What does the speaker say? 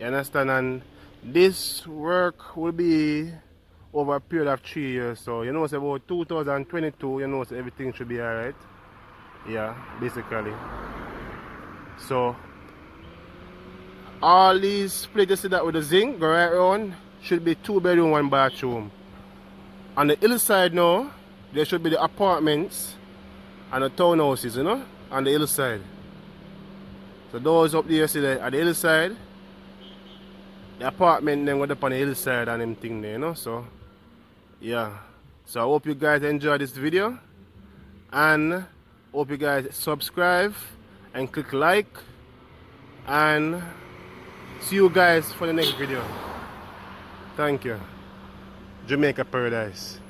You understand? And this work will be over a period of 3 years. So you know it's about 2022, you know so everything should be alright. Yeah, basically. So all these places see that with the zinc go right around should be 2 bedroom, 1 bathroom. On the hillside now, there should be the apartments and the townhouses, you know, on the hillside. So those up there see that at the hillside, the apartment then go up on the hillside and them thing there, you know. So yeah. So I hope you guys enjoy this video and hope you guys subscribe and click like and see you guys for the next video. Thank you. Jamaica Paradise.